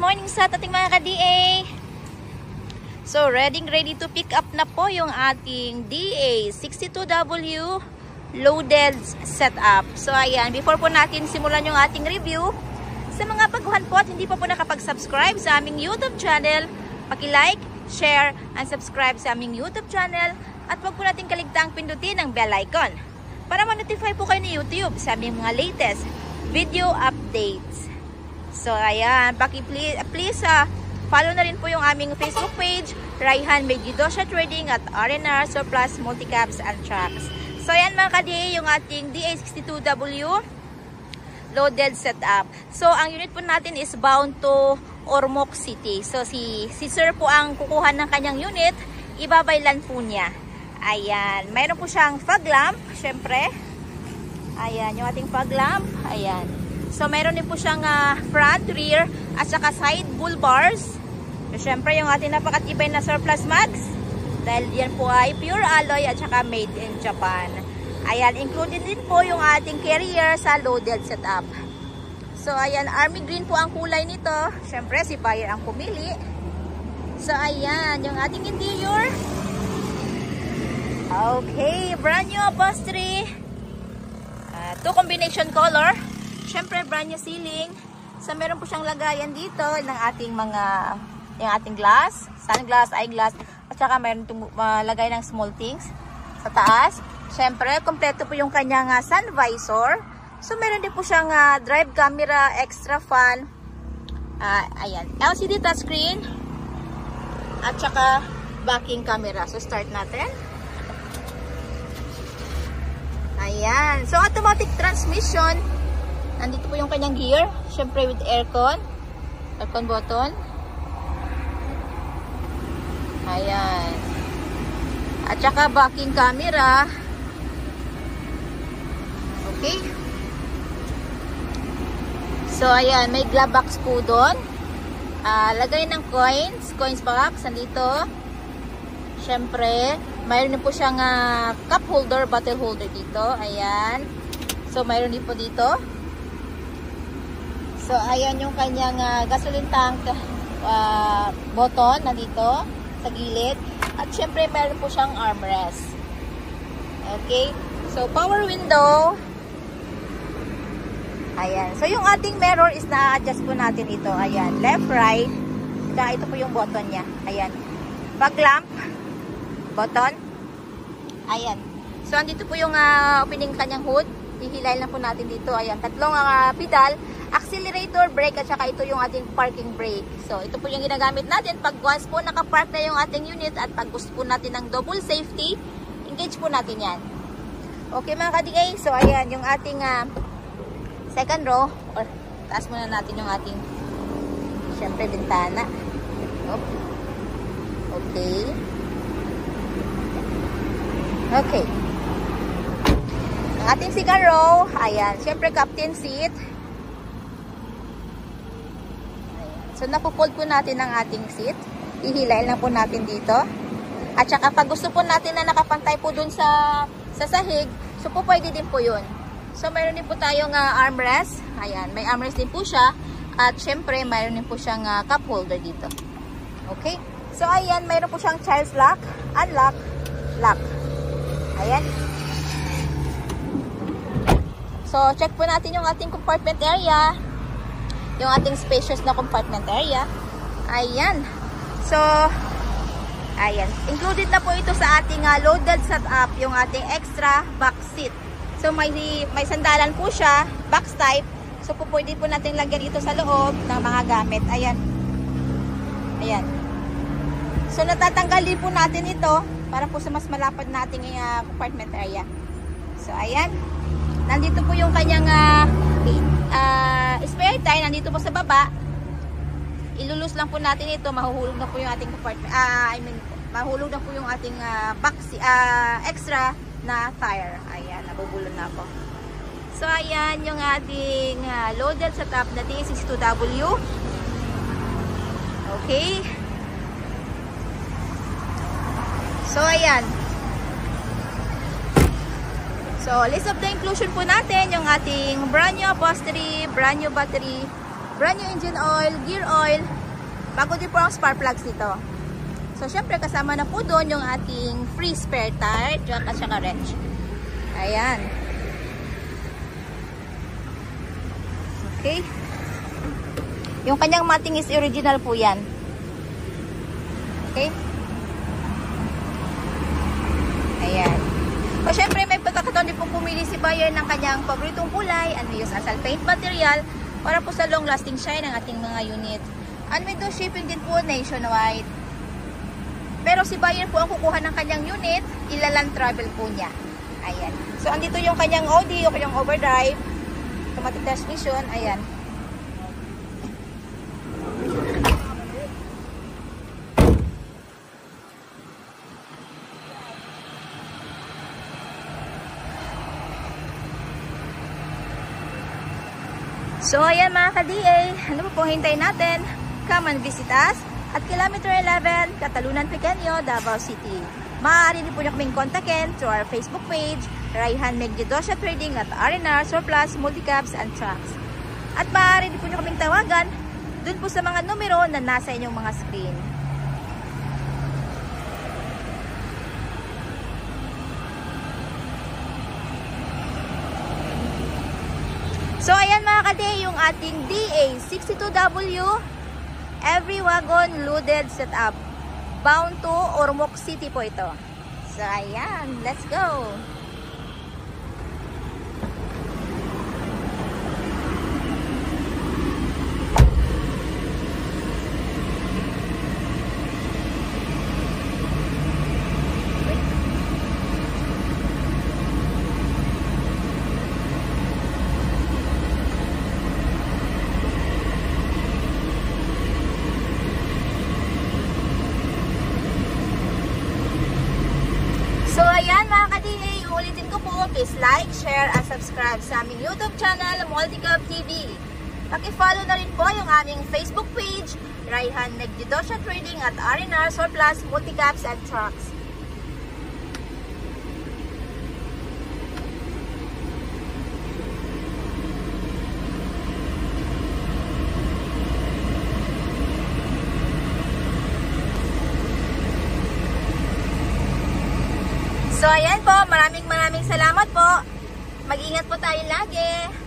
morning sa ating mga ka-DA. So, ready to pick up na po yung ating DA62W loaded setup. So, ayan, before po natin simulan yung ating review, sa mga baguhan po at hindi pa po nakapag-subscribe sa aming YouTube channel, paki-like, share, and subscribe sa aming YouTube channel at wag po natin kaligtaang pindutin ang bell icon para ma-notify po kayo ni YouTube sa aming mga latest video updates. So, ayan, please follow na rin po yung aming Facebook page, Raihan Megidosha Trading at RNR Surplus Multicaps and Trucks. So, ayan mga ka-DA, yung ating DA62W loaded setup. So, ang unit po natin is bound to Ormoc City. So, si sir po ang kukuha ng kanyang unit, ibabaylan po niya. Ayan, mayroon po siyang fog lamp, syempre. Ayan, yung ating fog lamp. Ayan. So, mayroon din po siyang front, rear, at saka side bull bars. So, syempre, yung ating napakatibay na surplus mags. Dahil yan po ay pure alloy at saka made in Japan. Ayan, included din po yung ating carrier sa loaded setup. So, ayan, army green po ang kulay nito. Syempre, si buyer ang pumili. So, ayan, yung ating interior. Okay, brand new upholstery. Two combination color. Syempre, brand new ceiling. So, meron po siyang lagayan dito ng ating yung ating glass, sunglass, eyeglass, at saka meron itong lagay ng small things sa taas. Syempre, kompleto po yung kanyang sun visor. So, meron din po siyang drive camera, extra fan. Ayan, LCD touchscreen. At saka backing camera. So, start natin. Ayan. So, automatic transmission. Nandito po yung kanyang gear. Syempre, with aircon. Aircon button. Ayan. At saka backing camera. Okay. So, ayan. May glove box po doon. Lagay ng coins box. Nandito. Syempre, mayroon din po siyang cup holder, bottle holder dito. Ayan. So, mayroon din po dito. So, ayan yung kanyang gasoline tank button nandito sa gilid. At syempre, mayroon po siyang armrest. Okay. So, power window. Ayan. So, yung ating mirror is na-adjust po natin ito. Ayan. Left, right. Ito po yung button niya. Ayan. Fog lamp. Button. Ayan. So, andito po yung opening kanyang hood. Hihilay lang po natin dito. Ayan. Tatlong pedal. Accelerator, brake, at saka ito yung ating parking brake. So, ito po yung ginagamit natin pag once po nakapark na yung ating unit at pag gusto po natin ng double safety, engage po natin yan. Okay mga ka-DA, so ayan yung ating second row, or taas muna natin yung ating syempre bintana. Okay. Okay. Ang ating second row, ayan, syempre captain seat. So, napupold po natin ang ating seat. Ihilay lang po natin dito. At saka, pag gusto po natin na nakapantay po dun sa sahig, so po pwede din po yun. So, mayroon din po tayong armrest. Ayan, may armrest din po siya. At syempre, mayroon din po siyang cup holder dito. Okay? So, ayan, mayroon po siyang child's lock, unlock, lock. Ayan. So, check po natin yung ating compartment area. Yung ating spacious na compartment area. Ayan. So, ayan. Included na po ito sa ating loaded setup, yung ating extra box seat. So, may sandalan po siya, box type. So, pwede po natin lagyan ito sa loob ng mga gamit. Ayan. Ayan. So, natatanggal din po natin ito para po sa mas malapad nating compartment area. So, ayan. Nandito po yung kanyang spare tire, nandito po sa baba. Ilulus lang po natin ito, mahuhulog na po yung ating compartment, mahulog na po yung ating extra na tire. Ayan, nabubulon na po. So, ayan yung ating loaded setup na DA62W. Okay. So, ayan. So, list of the inclusion po natin, yung ating brand new upholstery, brand new battery, brand new engine oil, gear oil, bago din po ang spark plugs nito. So, syempre, kasama na po doon yung ating free spare tire, jack at saka wrench. Ayan. Okay. Yung kanyang mating is original po yan. Okay. Ayan. So, syempre, may pagkakataon din po pumili si buyer ng kanyang paboritong kulay and we use asal paint material para po sa long-lasting shine ng ating mga unit. And we do shipping din po nationwide. Pero si buyer po ang kukuha ng kanyang unit, ilaland travel po niya. Ayan. So, andito yung kanyang OD o kanyang overdrive, automatic transmission. Ayan. So, ayan mga ka-DA, ano po hintayin natin? Come and visit us at Kilometer 11, Catalunan Pequeño, Davao City. Maaari din po nyo kaming kontakin through our Facebook page, Raihan Megdidosya Trading at R&R Surplus Multicabs and Trucks. At maaari din po nyo kaming tawagan dun po sa mga numero na nasa inyong mga screen. So, ayan mga ka-DA, yung ating DA62W every wagon loaded setup. Bound to Ormoc City po ito. So, ayan. Let's go! So, ayan mga ka-DA, ulitin ko po, please like, share, and subscribe sa aming YouTube channel, Multicab TV. Paki-follow na rin po yung aming Facebook page, Raihan Megdidosya Trading at R&R Surplus Multicabs and Trucks. So, ayan po. Maraming salamat po. Mag-ingat po tayo lagi.